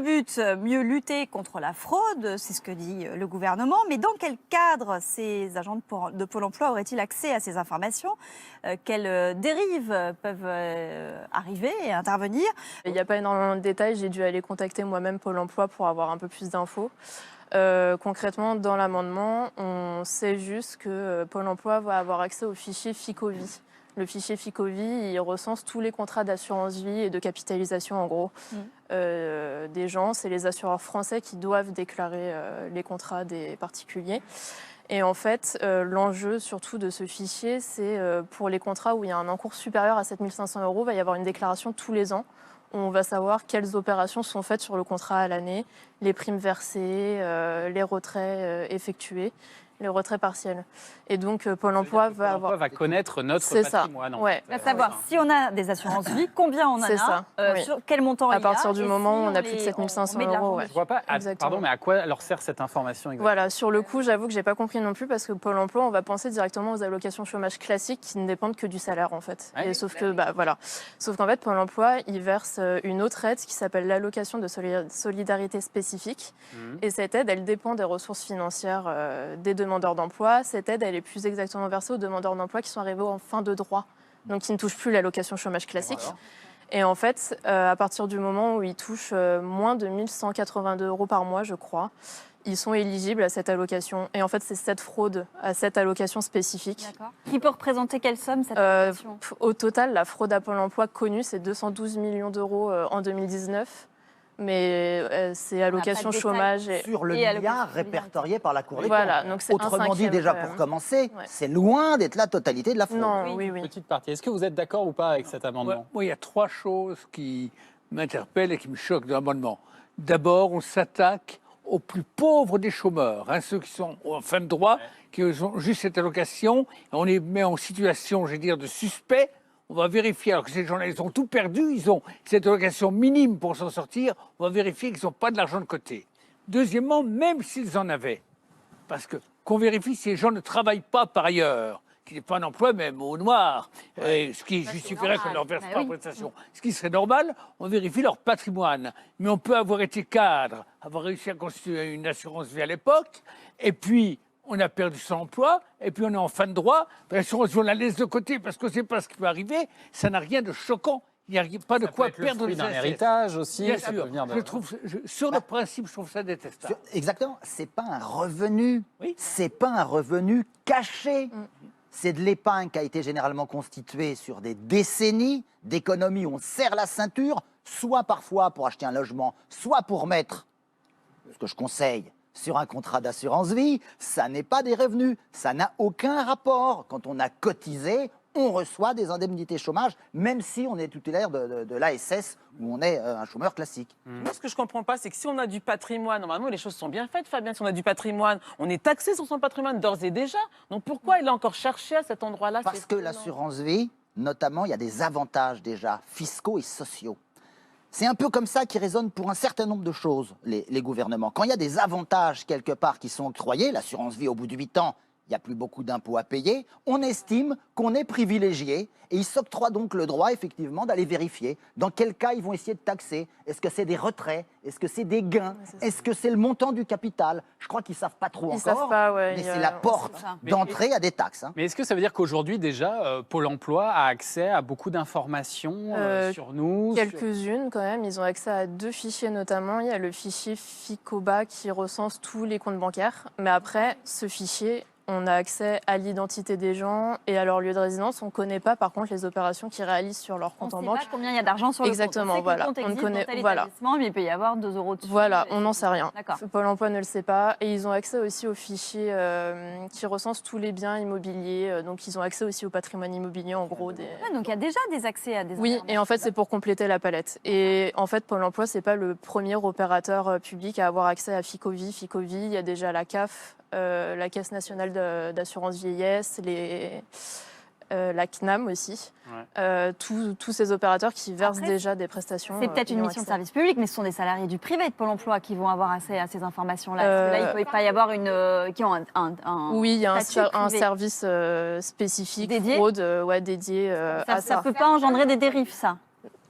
but, mieux lutter contre la fraude, c'est ce que dit le gouvernement. Mais dans quel cadre ces agents de Pôle emploi auraient-ils accès à ces informations? Quelles dérives peuvent arriver et intervenir? Il n'y a pas énormément de détails. J'ai dû aller contacter moi-même Pôle emploi pour avoir un peu plus d'infos. Concrètement, dans l'amendement, on sait juste que Pôle emploi va avoir accès au fichier FICOVI. Le fichier FICOVI, il recense tous les contrats d'assurance vie et de capitalisation, en gros, des gens. C'est les assureurs français qui doivent déclarer les contrats des particuliers. Et en fait, l'enjeu surtout de ce fichier, c'est pour les contrats où il y a un encours supérieur à 7 500 €, il va y avoir une déclaration tous les ans. On va savoir quelles opérations sont faites sur le contrat à l'année, les primes versées, les retraits effectués, les retraits partiels. Et donc, Pôle emploi va avoir... va connaître notre patrimoine. Ouais. À savoir, si on a des assurances vie, combien on en a, oui. sur quel montant il y a. À partir du moment où si on a plus de 7 500 €. Ouais. Je vois pas. Pardon, mais à quoi leur sert cette information exactement? Voilà, sur le coup, j'avoue que j'ai pas compris non plus parce que Pôle emploi, on va penser directement aux allocations chômage classiques qui ne dépendent que du salaire en fait. Ouais, sauf qu'en fait, Pôle emploi, il verse une autre aide qui s'appelle l'allocation de solidarité spécifique. Et cette aide, elle dépend des ressources financières des demandeurs d'emploi. Cette aide, elle est plus exactement versée aux demandeurs d'emploi qui sont arrivés en fin de droit, donc qui ne touchent plus l'allocation chômage classique. Voilà. Et en fait, à partir du moment où ils touchent moins de 1 182 € par mois, je crois, ils sont éligibles à cette allocation. Et en fait, c'est cette fraude à cette allocation spécifique. D'accord. Qui peut représenter quelle somme cette allocation? Au total, la fraude à Pôle emploi connue, c'est 212 millions d'euros en 2019. Mais c'est allocation chômage. Sur le milliard répertorié par la Cour des comptes. Voilà, donc c'est autrement dit, déjà pour commencer, c'est loin d'être la totalité de la fraude. Non, oui. Petite partie. Est-ce que vous êtes d'accord ou pas avec cet amendement? Moi, il y a trois choses qui m'interpellent et qui me choquent dans l'amendement. D'abord, on s'attaque aux plus pauvres des chômeurs, ceux qui sont en fin de droit, qui ont juste cette allocation. Et on les met en situation, je veux dire, de suspect. On va vérifier, alors que ces gens-là, ils ont tout perdu, ils ont cette allocation minime pour s'en sortir, on va vérifier qu'ils n'ont pas de l'argent de côté. Deuxièmement, même s'ils en avaient, parce qu'on vérifie si les gens ne travaillent pas par ailleurs, qu'il n'y ait pas un emploi même au noir, ce qui justifierait qu'on ne leur verse pas en prestation. Ce qui serait normal, on vérifie leur patrimoine. Mais on peut avoir été cadre, avoir réussi à constituer une assurance vie à l'époque, et puis on a perdu son emploi, et puis on est en fin de droit, l'assurance vie on la laisse de côté parce qu'on ne sait pas ce qui peut arriver, ça n'a rien de choquant. Il n'y a pas de quoi perdre les héritage aussi. Bien sûr. Je trouve, sur le principe, je trouve ça détestable. Exactement. C'est pas un revenu. C'est pas un revenu caché. C'est de l'épargne qui a été généralement constituée sur des décennies d'économie où on serre la ceinture, soit parfois pour acheter un logement, soit pour mettre, ce que je conseille, sur un contrat d'assurance vie. Ça n'est pas des revenus. Ça n'a aucun rapport. Quand on a cotisé, on reçoit des indemnités chômage, même si on est tutélaire de l'ASS, où on est un chômeur classique. Moi, ce que je ne comprends pas, c'est que si on a du patrimoine, normalement, les choses sont bien faites, Fabien. Si on a du patrimoine, on est taxé sur son patrimoine d'ores et déjà. Donc pourquoi il a encore cherché à cet endroit-là? Parce que l'assurance vie, notamment, il y a des avantages déjà fiscaux et sociaux. C'est un peu comme ça qu'ils raisonnent pour un certain nombre de choses, les gouvernements. Quand il y a des avantages quelque part qui sont octroyés, l'assurance vie, au bout de 8 ans, il n'y a plus beaucoup d'impôts à payer, on estime qu'on est privilégié et ils s'octroient donc le droit, effectivement, d'aller vérifier dans quel cas ils vont essayer de taxer. Est-ce que c'est des retraits? Est-ce que c'est des gains? Est-ce que c'est le montant du capital? Je crois qu'ils ne savent pas trop encore, savent pas, mais c'est la porte d'entrée à des taxes. Mais est-ce que ça veut dire qu'aujourd'hui, déjà, Pôle emploi a accès à beaucoup d'informations sur nous? Quelques-unes, quand même. Ils ont accès à 2 fichiers, notamment. Il y a le fichier FICOBA qui recense tous les comptes bancaires. Mais après, ce fichier, on a accès à l'identité des gens et à leur lieu de résidence. On ne connaît pas, par contre, les opérations qu'ils réalisent sur leur compte en banque. On ne sait pas combien il y a d'argent sur le compte. Exactement, voilà. On ne connaît pas. Mais il peut y avoir 2 € dessus. Voilà, on n'en sait rien. D'accord. Pôle emploi ne le sait pas. Et ils ont accès aussi au fichier qui recense tous les biens immobiliers. Donc, ils ont accès aussi au patrimoine immobilier, en gros. Donc, il y a déjà des accès à des Oui, et en fait, c'est pour compléter la palette. Et en fait, Pôle emploi, ce n'est pas le premier opérateur public à avoir accès à FICOVI. FICOVI, il y a déjà la CAF, la Caisse nationale d'assurance vieillesse, la CNAM aussi. Tous ces opérateurs qui versent déjà des prestations. C'est peut-être une mission de service public, mais ce sont des salariés du privé de Pôle emploi qui vont avoir accès à ces informations-là. Parce que là, il ne peut pas y avoir qui ont un oui, il y a un privé. service spécifique, dédié, fraude, dédié à ça. Ça ne peut pas engendrer des dérives, ça?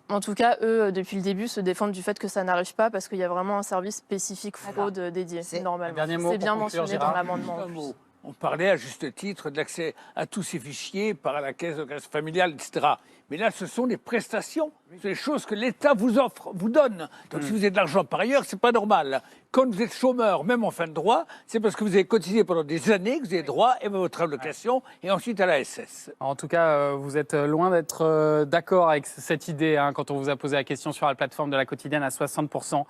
En tout cas, eux, depuis le début, se défendent du fait que ça n'arrive pas parce qu'il y a vraiment un service spécifique fraude dédié, normalement. Dernier mot C'est bien pour conclure, mentionné Gérard. dans l'amendement. Un mot. On parlait à juste titre de l'accès à tous ces fichiers par la caisse de caisse familiale, etc. Mais là, ce sont des prestations, c'est des choses que l'État vous offre, vous donne. Donc si vous avez de l'argent par ailleurs, c'est pas normal. Quand vous êtes chômeur, même en fin de droit, c'est parce que vous avez cotisé pendant des années que vous avez droit à votre allocation et ensuite à la SS. En tout cas, vous êtes loin d'être d'accord avec cette idée. Hein, quand on vous a posé la question sur la plateforme de La Quotidienne à 60%,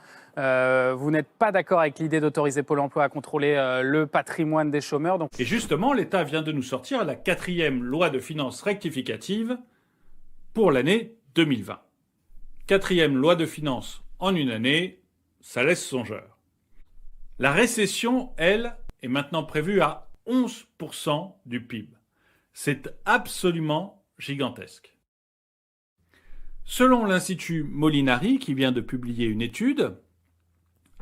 vous n'êtes pas d'accord avec l'idée d'autoriser Pôle emploi à contrôler le patrimoine des chômeurs. Donc... Et justement, l'État vient de nous sortir la 4e loi de finances rectificative pour l'année 2020. 4e loi de finances en une année, ça laisse songeur. La récession, elle, est maintenant prévue à 11% du PIB. C'est absolument gigantesque. Selon l'Institut Molinari, qui vient de publier une étude,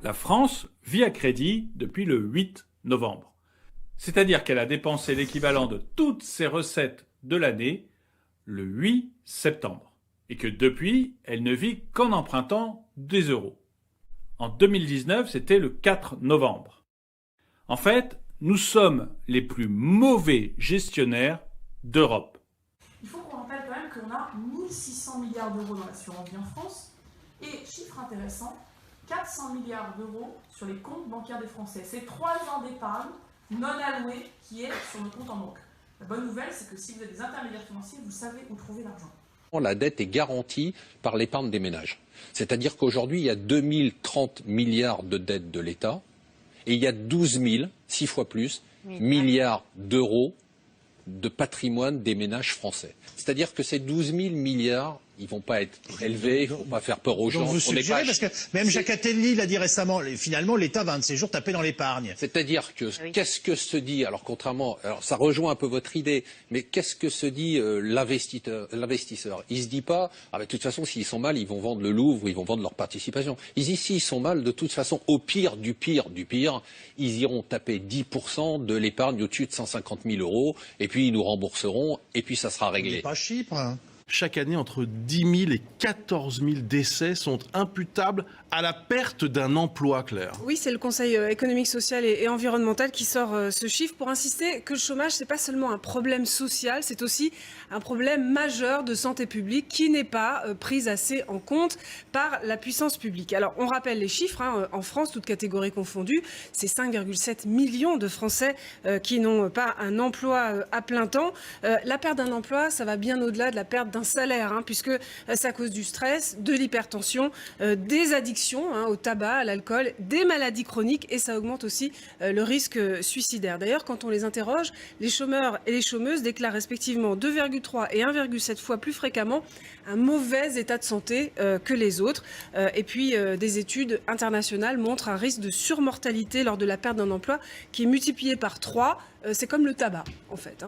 la France vit à crédit depuis le 8 novembre. C'est-à-dire qu'elle a dépensé l'équivalent de toutes ses recettes de l'année le 8 septembre. Et que depuis, elle ne vit qu'en empruntant des euros. En 2019, c'était le 4 novembre. En fait, nous sommes les plus mauvais gestionnaires d'Europe. Il faut qu'on rappelle quand même qu'on a 1600 milliards d'euros dans l'assurance vie en France et, chiffre intéressant, 400 milliards d'euros sur les comptes bancaires des Français. C'est 3 ans d'épargne non allouée qui est sur le compte en banque. La bonne nouvelle, c'est que si vous êtes des intermédiaires financiers, vous savez où trouver l'argent. La dette est garantie par l'épargne des ménages. C'est-à-dire qu'aujourd'hui, il y a 2030 milliards de dettes de l'État et il y a 12 000, 6 fois plus, milliards d'euros de patrimoine des ménages français. C'est-à-dire que ces 12 000 milliards, ils ne vont pas être élevés, il ne faut pas faire peur aux gens. Donc vous suggérez, parce que même Jacques Attali l'a dit récemment, finalement l'État va un de ces jours taper dans l'épargne. C'est-à-dire que qu'est-ce que se dit, alors contrairement, alors ça rejoint un peu votre idée, mais qu'est-ce que se dit l'investisseur? Il se dit pas, ah ben de toute façon s'ils sont mal, ils vont vendre le Louvre, ils vont vendre leur participation. Ils disent s'ils sont mal, de toute façon au pire du pire du pire, ils iront taper 10% de l'épargne au-dessus de 150 000 euros, et puis ils nous rembourseront, et puis ça sera réglé. Pas Chypre, hein. Chaque année, entre 10 000 et 14 000 décès sont imputables à la perte d'un emploi, Claire. Oui, c'est le Conseil économique, social et environnemental qui sort ce chiffre pour insister que le chômage, ce n'est pas seulement un problème social, c'est aussi un problème majeur de santé publique qui n'est pas pris assez en compte par la puissance publique. Alors, on rappelle les chiffres, hein, en France, toutes catégories confondues, c'est 5,7 millions de Français qui n'ont pas un emploi à plein temps. La perte d'un emploi, ça va bien au-delà de la perte d'un salaire, hein, puisque c'est à cause du stress, de l'hypertension, des addictions au tabac, à l'alcool, des maladies chroniques et ça augmente aussi le risque suicidaire. D'ailleurs, quand on les interroge, les chômeurs et les chômeuses déclarent respectivement 2,3 et 1,7 fois plus fréquemment un mauvais état de santé que les autres. Et puis, des études internationales montrent un risque de surmortalité lors de la perte d'un emploi qui est multiplié par 3. C'est comme le tabac, en fait.